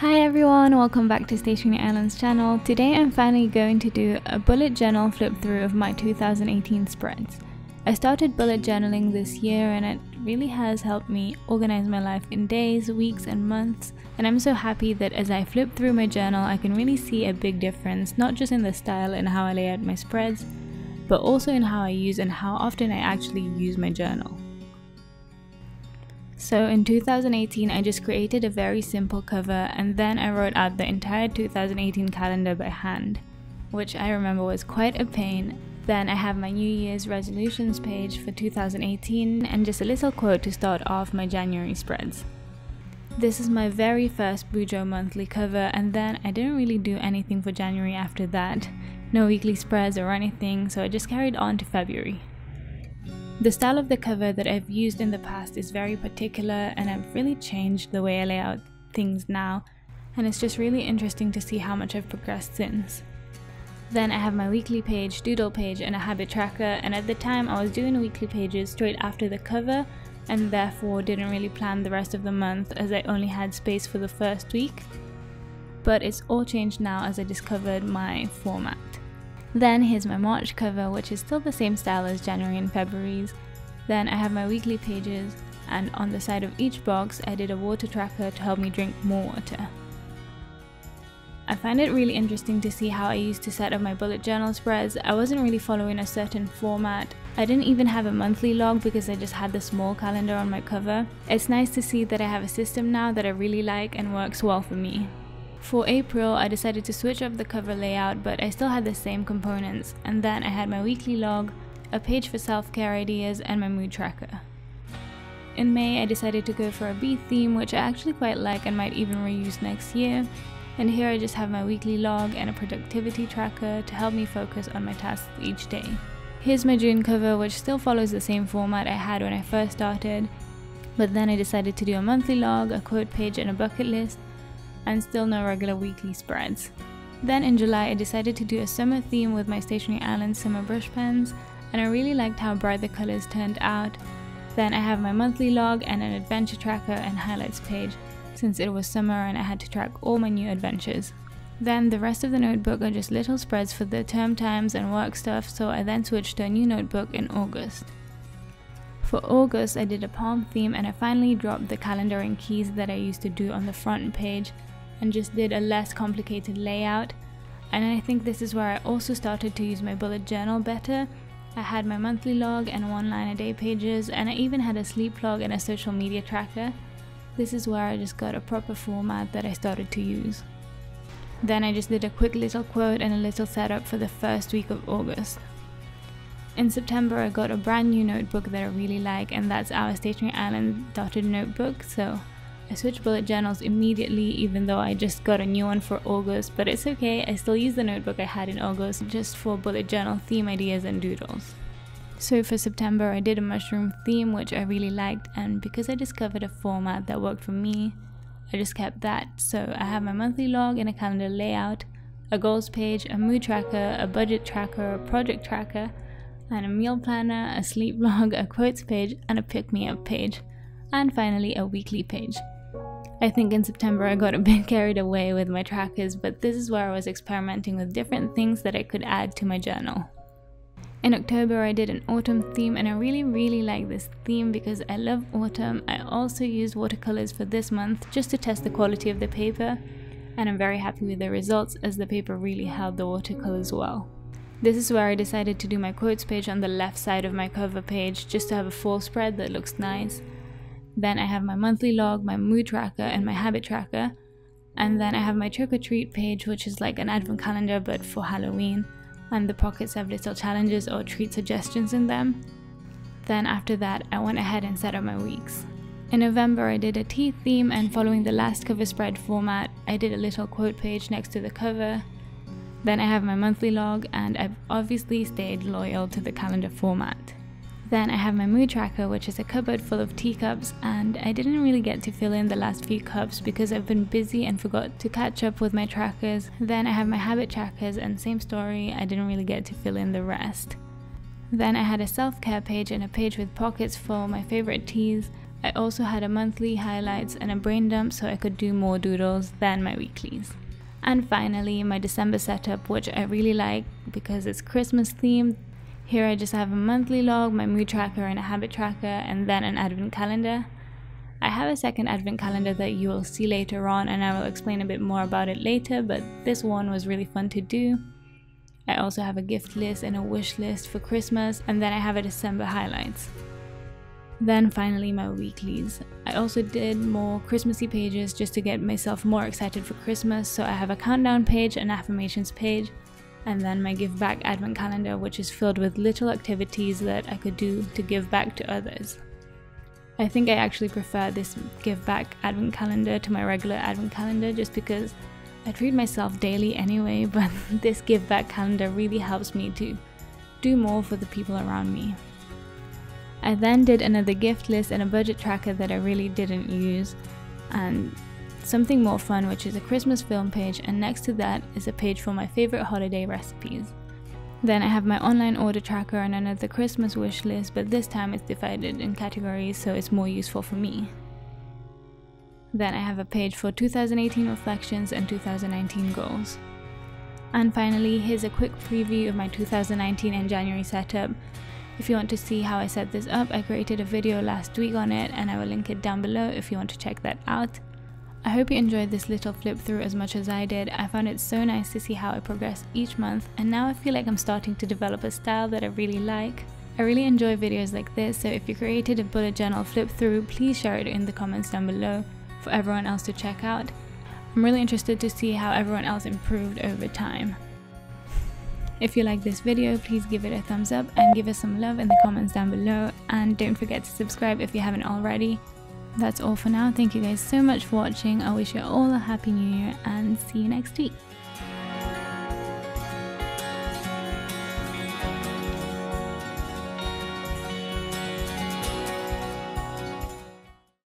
Hi everyone, welcome back to Stationery Island's channel. Today I'm finally going to do a bullet journal flip through of my 2018 spreads. I started bullet journaling this year and it really has helped me organize my life in days, weeks and months, and I'm so happy that as I flip through my journal I can really see a big difference, not just in the style and how I lay out my spreads, but also in how I use and how often I actually use my journal. So in 2018 I just created a very simple cover and then I wrote out the entire 2018 calendar by hand, which I remember was quite a pain. Then I have my New Year's resolutions page for 2018 and just a little quote to start off my January spreads. This is my very first Bujo monthly cover and then I didn't really do anything for January after that. No weekly spreads or anything, so I just carried on to February. The style of the cover that I've used in the past is very particular and I've really changed the way I lay out things now, and it's just really interesting to see how much I've progressed since. Then I have my weekly page, doodle page and a habit tracker, and at the time I was doing the weekly pages straight after the cover and therefore didn't really plan the rest of the month as I only had space for the first week. But it's all changed now as I discovered my format. Then here's my March cover, which is still the same style as January and February's. Then I have my weekly pages, and on the side of each box I did a water tracker to help me drink more water. I find it really interesting to see how I used to set up my bullet journal spreads. I wasn't really following a certain format. I didn't even have a monthly log because I just had the small calendar on my cover. It's nice to see that I have a system now that I really like and works well for me. For April, I decided to switch up the cover layout, but I still had the same components, and then I had my weekly log, a page for self-care ideas, and my mood tracker. In May, I decided to go for a bee theme, which I actually quite like and might even reuse next year, and here I just have my weekly log and a productivity tracker to help me focus on my tasks each day. Here's my June cover, which still follows the same format I had when I first started, but then I decided to do a monthly log, a quote page, and a bucket list, and still no regular weekly spreads. Then in July I decided to do a summer theme with my Stationery Island summer brush pens, and I really liked how bright the colors turned out. Then I have my monthly log and an adventure tracker and highlights page, since it was summer and I had to track all my new adventures. Then the rest of the notebook are just little spreads for the term times and work stuff, so I then switched to a new notebook in August. For August I did a palm theme and I finally dropped the calendar and keys that I used to do on the front page and just did a less complicated layout, and I think this is where I also started to use my bullet journal better. I had my monthly log and 1 line a day pages, and I even had a sleep log and a social media tracker. This is where I just got a proper format that I started to use. Then I just did a quick little quote and a little setup for the first week of August. In September I got a brand new notebook that I really like, and that's our Stationery Island dotted notebook, so I switched bullet journals immediately even though I just got a new one for August, but it's okay, I still use the notebook I had in August just for bullet journal theme ideas and doodles. So for September I did a mushroom theme which I really liked, and because I discovered a format that worked for me, I just kept that. So I have my monthly log and a calendar layout, a goals page, a mood tracker, a budget tracker, a project tracker, and a meal planner, a sleep log, a quotes page, and a pick-me-up page, and finally a weekly page. I think in September I got a bit carried away with my trackers, but this is where I was experimenting with different things that I could add to my journal. In October I did an autumn theme, and I really like this theme because I love autumn. I also used watercolors for this month just to test the quality of the paper, and I'm very happy with the results as the paper really held the watercolors well. This is where I decided to do my quotes page on the left side of my cover page just to have a full spread that looks nice. Then I have my monthly log, my mood tracker and my habit tracker, and then I have my trick or treat page, which is like an advent calendar but for Halloween, and the pockets have little challenges or treat suggestions in them. Then after that I went ahead and set up my weeks. In November I did a tea theme, and following the last cover spread format I did a little quote page next to the cover. Then I have my monthly log, and I've obviously stayed loyal to the calendar format. Then I have my mood tracker, which is a cupboard full of teacups, and I didn't really get to fill in the last few cups because I've been busy and forgot to catch up with my trackers. Then I have my habit trackers, and same story, I didn't really get to fill in the rest. Then I had a self-care page and a page with pockets for my favorite teas, I also had a monthly highlights and a brain dump so I could do more doodles than my weeklies. And finally, my December setup, which I really like because it's Christmas themed. Here I just have a monthly log, my mood tracker and a habit tracker, and then an advent calendar. I have a second advent calendar that you will see later on, and I will explain a bit more about it later, but this one was really fun to do. I also have a gift list and a wish list for Christmas, and then I have a December highlights. Then finally my weeklies. I also did more Christmassy pages just to get myself more excited for Christmas, so I have a countdown page, an affirmations page, and then my give back advent calendar, which is filled with little activities that I could do to give back to others. I think I actually prefer this give back advent calendar to my regular advent calendar just because I treat myself daily anyway, but this give back calendar really helps me to do more for the people around me. I then did another gift list and a budget tracker that I really didn't use, and something more fun, which is a Christmas film page, and next to that is a page for my favorite holiday recipes. Then I have my online order tracker and another Christmas wish list, but this time it's divided in categories so it's more useful for me. Then I have a page for 2018 reflections and 2019 goals. And finally, here's a quick preview of my 2019 and January setup. If you want to see how I set this up, I created a video last week on it and I will link it down below if you want to check that out. I hope you enjoyed this little flip through as much as I did. I found it so nice to see how I progressed each month, and now I feel like I'm starting to develop a style that I really like. I really enjoy videos like this, so if you created a bullet journal flip through, please share it in the comments down below for everyone else to check out. I'm really interested to see how everyone else improved over time. If you like this video, please give it a thumbs up and give us some love in the comments down below, and don't forget to subscribe if you haven't already. That's all for now. Thank you guys so much for watching. I wish you all a happy new year and see you next week.